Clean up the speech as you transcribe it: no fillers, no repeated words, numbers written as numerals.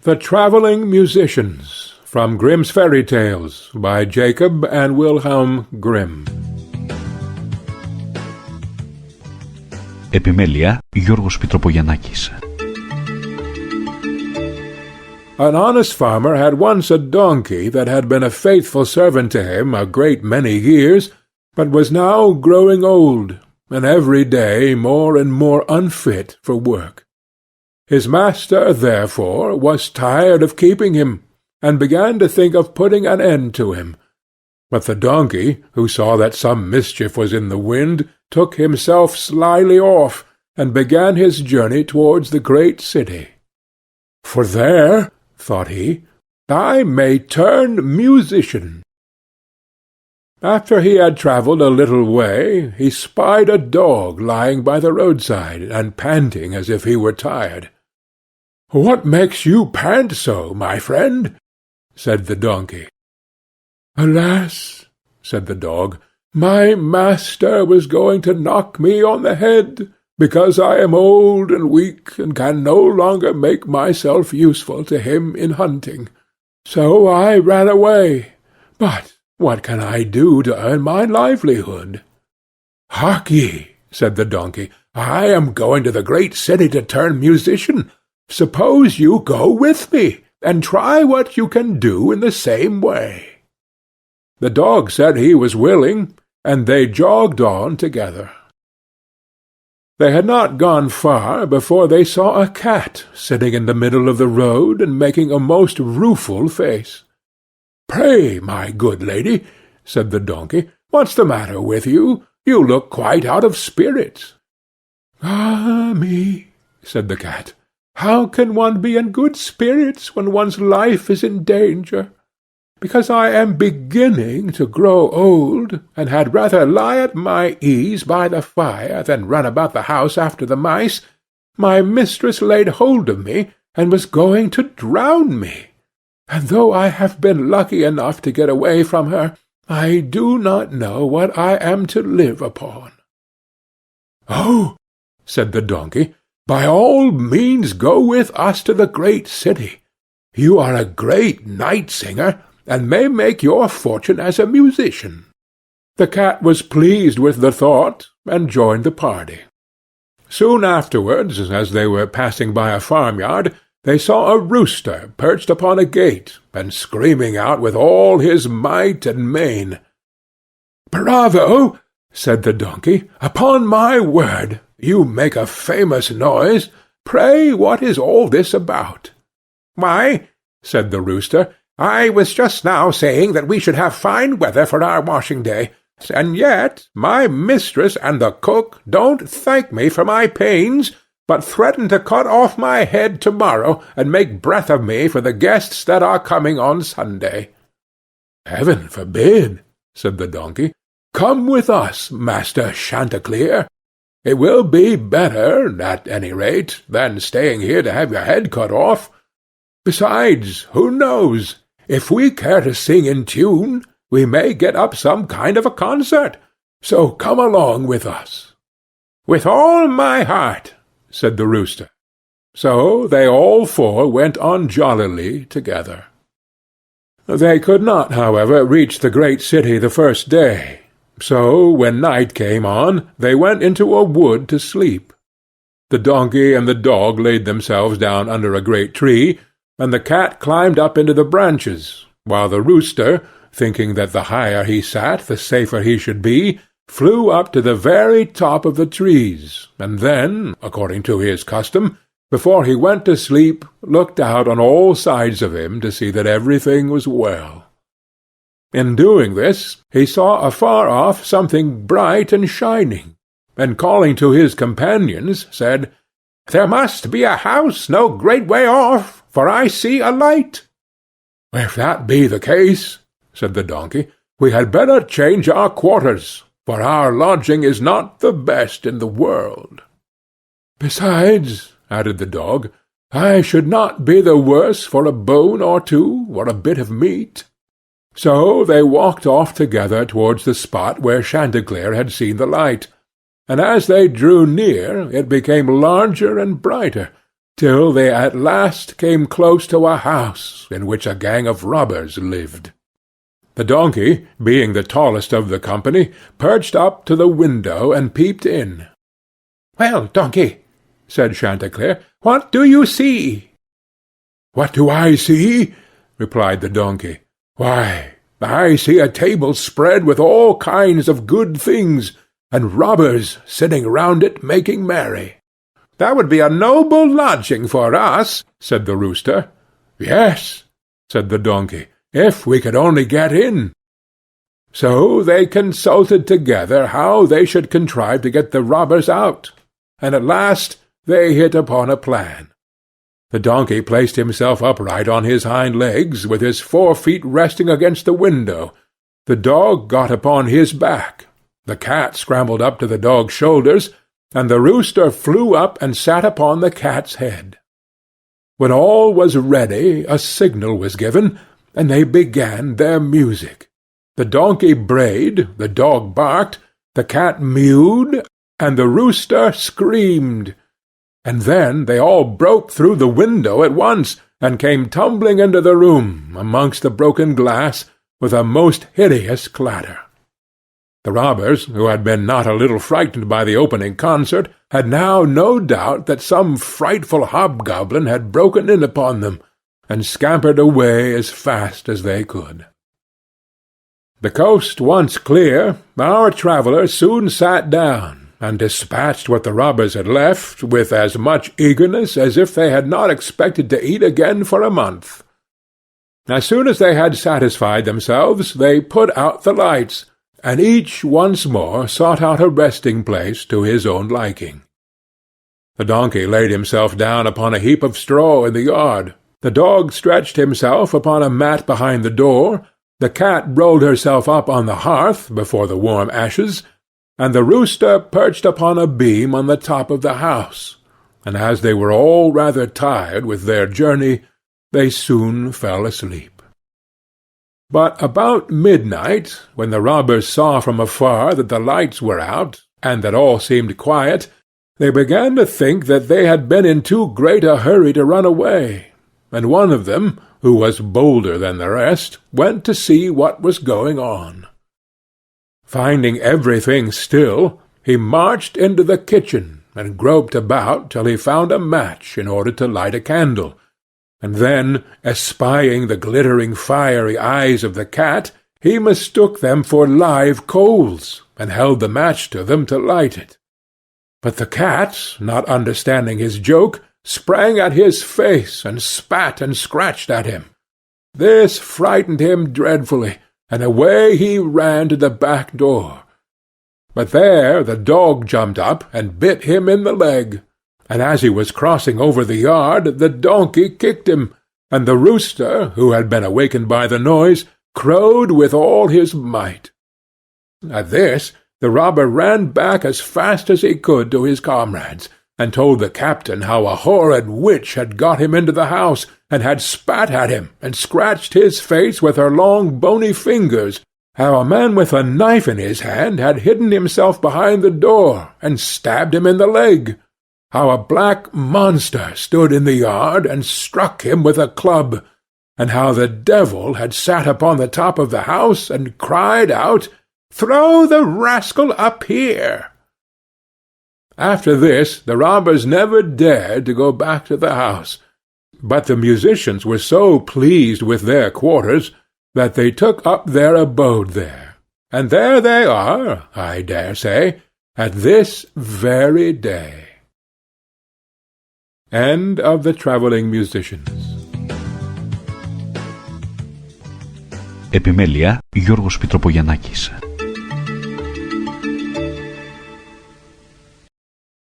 The Travelling Musicians, from Grimm's Fairy Tales, by Jacob and Wilhelm Grimm. Επιμέλεια Γιώργος Πιτροπογιαννάκης. An honest farmer had once a donkey that had been a faithful servant to him a great many years, but was now growing old, and every day more and more unfit for work. His master, therefore, was tired of keeping him, and began to think of putting an end to him. But the donkey, who saw that some mischief was in the wind, took himself slyly off, and began his journey towards the great city. For there, thought he, I may turn musician. After he had travelled a little way, he spied a dog lying by the roadside, and panting as if he were tired. "What makes you pant so, my friend?" said the donkey. "Alas," said the dog, "my master was going to knock me on the head, because I am old and weak, and can no longer make myself useful to him in hunting. So I ran away. But what can I do to earn my livelihood?" "Hark ye," said the donkey, "I am going to the great city to turn musician. Suppose you go with me, and try what you can do in the same way." The dog said he was willing, and they jogged on together. They had not gone far before they saw a cat sitting in the middle of the road and making a most rueful face. "Pray, my good lady," said the donkey, "what's the matter with you? You look quite out of spirits." "Ah me," said the cat, "how can one be in good spirits when one's life is in danger? Because I am beginning to grow old, and had rather lie at my ease by the fire than run about the house after the mice, my mistress laid hold of me, and was going to drown me. And though I have been lucky enough to get away from her, I do not know what I am to live upon." "Oh," said the donkey, "by all means go with us to the great city. You are a great night-singer, and may make your fortune as a musician." The cat was pleased with the thought, and joined the party. Soon afterwards, as they were passing by a farmyard, they saw a rooster perched upon a gate, and screaming out with all his might and main. "Bravo!" said the donkey. "Upon my word, you make a famous noise. Pray, what is all this about?" "Why," said the rooster, "I was just now saying that we should have fine weather for our washing day, and yet my mistress and the cook don't thank me for my pains, but threaten to cut off my head to-morrow, and make breath of me for the guests that are coming on Sunday." "Heaven forbid," said the donkey. "Come with us, Master Chanticleer. It will be better, at any rate, than staying here to have your head cut off. Besides, who knows? If we care to sing in tune, we may get up some kind of a concert. So come along with us." "With all my heart," said the rooster. So they all four went on jollily together. They could not, however, reach the great city the first day. So when night came on, they went into a wood to sleep. The donkey and the dog laid themselves down under a great tree, and the cat climbed up into the branches, while the rooster, thinking that the higher he sat the safer he should be, flew up to the very top of the trees, and then, according to his custom, before he went to sleep, looked out on all sides of him to see that everything was well. In doing this, he saw afar off something bright and shining, and calling to his companions, said, "There must be a house no great way off, for I see a light." "If that be the case," said the donkey, "we had better change our quarters, for our lodging is not the best in the world." "Besides," added the dog, "I should not be the worse for a bone or two, or a bit of meat." So they walked off together towards the spot where Chanticleer had seen the light, and as they drew near it became larger and brighter, till they at last came close to a house in which a gang of robbers lived. The donkey, being the tallest of the company, perched up to the window and peeped in. "Well, donkey," said Chanticleer, "what do you see?" "What do I see?" replied the donkey. "Why, I see a table spread with all kinds of good things, and robbers sitting round it making merry." "That would be a noble lodging for us," said the rooster. "Yes," said the donkey, "if we could only get in." So they consulted together how they should contrive to get the robbers out, and at last they hit upon a plan. The donkey placed himself upright on his hind legs, with his 4 feet resting against the window. The dog got upon his back, the cat scrambled up to the dog's shoulders, and the rooster flew up and sat upon the cat's head. When all was ready, a signal was given, and they began their music. The donkey brayed, the dog barked, the cat mewed, and the rooster screamed. And then they all broke through the window at once, and came tumbling into the room, amongst the broken glass, with a most hideous clatter. The robbers, who had been not a little frightened by the opening concert, had now no doubt that some frightful hobgoblin had broken in upon them, and scampered away as fast as they could. The coast once clear, our travellers soon sat down, and dispatched what the robbers had left with as much eagerness as if they had not expected to eat again for a month. As soon as they had satisfied themselves, they put out the lights, and each once more sought out a resting-place to his own liking. The donkey laid himself down upon a heap of straw in the yard, the dog stretched himself upon a mat behind the door, the cat rolled herself up on the hearth before the warm ashes, and the rooster perched upon a beam on the top of the house, and as they were all rather tired with their journey, they soon fell asleep. But about midnight, when the robbers saw from afar that the lights were out, and that all seemed quiet, they began to think that they had been in too great a hurry to run away, and one of them, who was bolder than the rest, went to see what was going on. Finding everything still, he marched into the kitchen, and groped about till he found a match in order to light a candle, and then, espying the glittering fiery eyes of the cat, he mistook them for live coals, and held the match to them to light it. But the cat, not understanding his joke, sprang at his face, and spat and scratched at him. This frightened him dreadfully, and away he ran to the back door. But there the dog jumped up and bit him in the leg, and as he was crossing over the yard the donkey kicked him, and the rooster, who had been awakened by the noise, crowed with all his might. At this the robber ran back as fast as he could to his comrades, and told the captain how a horrid witch had got him into the house, and had spat at him, and scratched his face with her long bony fingers, how a man with a knife in his hand had hidden himself behind the door, and stabbed him in the leg, how a black monster stood in the yard, and struck him with a club, and how the devil had sat upon the top of the house, and cried out, "Throw the rascal up here!" After this the robbers never dared to go back to the house, but the musicians were so pleased with their quarters that they took up their abode there, and there they are, I dare say, at this very day. End of the Travelling Musicians. Επιμέλεια Γιώργος Πιτροπογιαννάκης.